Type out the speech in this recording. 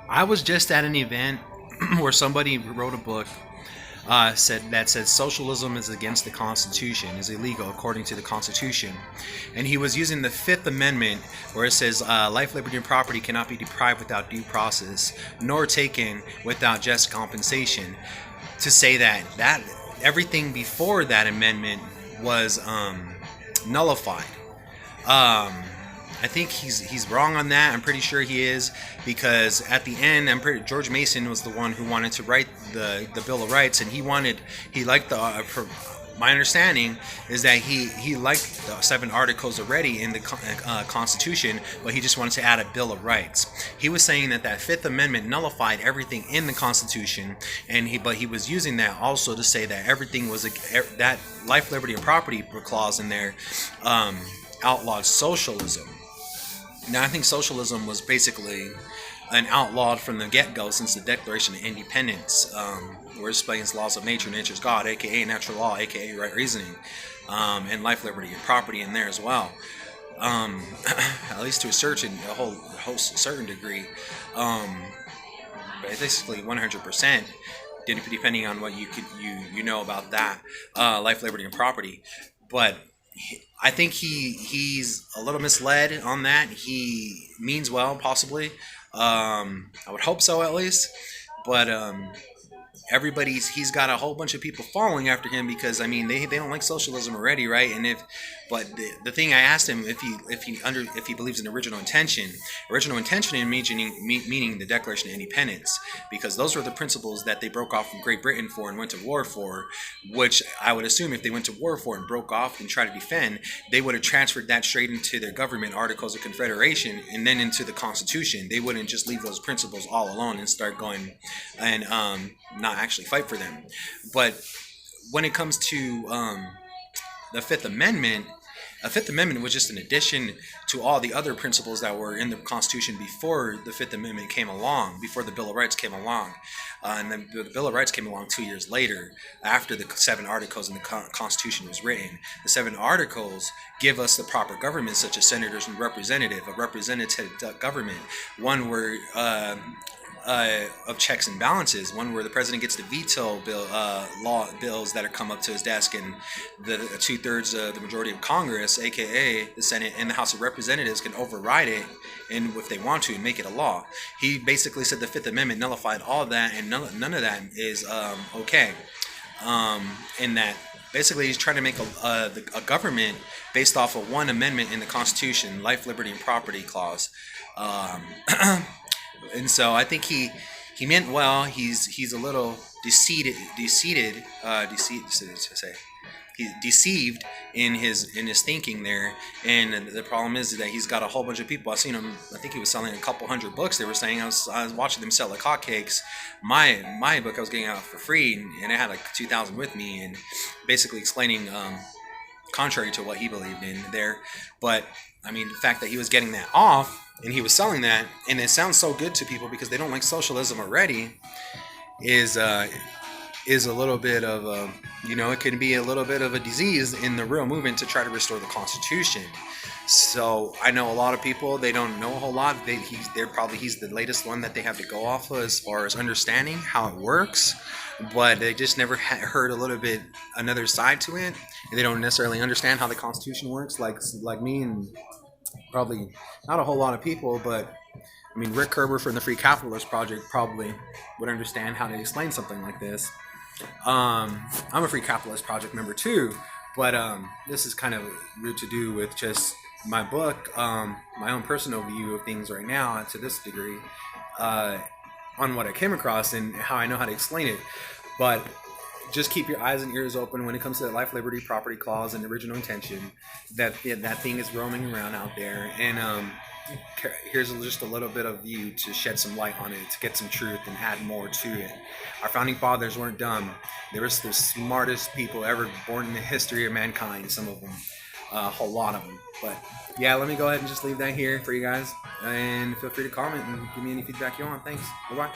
I was just at an event where somebody wrote a book said socialism is against the Constitution, is illegal according to the Constitution, and he was using the Fifth Amendment where it says life, liberty, and property cannot be deprived without due process, nor taken without just compensation, to say that everything before that amendment was nullified. I think he's wrong on that. I'm pretty sure he is, because at the end, George Mason was the one who wanted to write the Bill of Rights, and he liked the. My understanding is that he liked the 7 articles already in the Constitution, but he just wanted to add a Bill of Rights. He was saying that Fifth Amendment nullified everything in the Constitution, and he was using that also to say that everything was that life, liberty, and property clause in there outlawed socialism. Now, I think socialism was basically an outlawed from the get-go since the Declaration of Independence, where it explains laws of nature, nature's God, aka natural law, aka right reasoning, and life, liberty, and property in there as well. At least to a certain degree, basically 100%, depending on what you know about that life, liberty, and property. But I think he's a little misled on that. He means well, possibly. I would hope so, at least. But he's got a whole bunch of people following after him, because I mean they don't like socialism already, right? And but the thing I asked him, if he believes in original intention in meaning the Declaration of Independence, because those were the principles that they broke off from Great Britain for and went to war for, which I would assume if they went to war for and broke off and tried to defend, they would have transferred that straight into their government Articles of Confederation and then into the Constitution. They wouldn't just leave those principles all alone and start going and not actually fight for them. But when it comes to the Fifth Amendment, a Fifth Amendment was just an addition to all the other principles that were in the Constitution before the Fifth Amendment came along, before the Bill of Rights came along. And then the Bill of Rights came along 2 years later, after the 7 articles in the Constitution was written. The 7 articles give us the proper government, such as senators and a representative government, one where of checks and balances, one where the president gets to veto bills that are come up to his desk, and the 2/3 of the majority of Congress, aka the Senate and the House of Representatives, can override it, and if they want to, and make it a law. He basically said the Fifth Amendment nullified all of that, and none of that is okay. In that basically he's trying to make a government based off of one amendment in the Constitution, life, liberty, and property clause. And so I think he meant well. He's a little deceived in his thinking there. And the problem is that he's got a whole bunch of people. I've seen him. I think he was selling a couple hundred books. They were saying I was watching them sell like hotcakes. My book I was getting out for free, and I had like 2,000 with me, and basically explaining contrary to what he believed in there. But I mean, the fact that he was getting that off and he was selling that, and it sounds so good to people because they don't like socialism already, is a little bit of it can be a little bit of a disease in the real movement to try to restore the Constitution. So I know a lot of people, they don't know a whole lot. He's the latest one that they have to go off of as far as understanding how it works, but they just never heard a little bit another side to it, and they don't necessarily understand how the Constitution works, like me and probably not a whole lot of people. But I mean, Rick Kerber from the Free Capitalist Project probably would understand how to explain something like this. I'm a Free Capitalist Project member too, but this is kind of rude to do with just my book, my own personal view of things right now to this degree, on what I came across and how I know how to explain it. But just keep your eyes and ears open when it comes to the life, liberty, property clause and original intention. That thing is roaming around out there, and here's just a little bit of you to shed some light on it, to get some truth and add more to it. Our founding fathers weren't dumb. They were the smartest people ever born in the history of mankind, some of them, a whole lot of them. But yeah, let me go ahead and just leave that here for you guys, and feel free to comment and give me any feedback you want. Thanks. Bye-bye.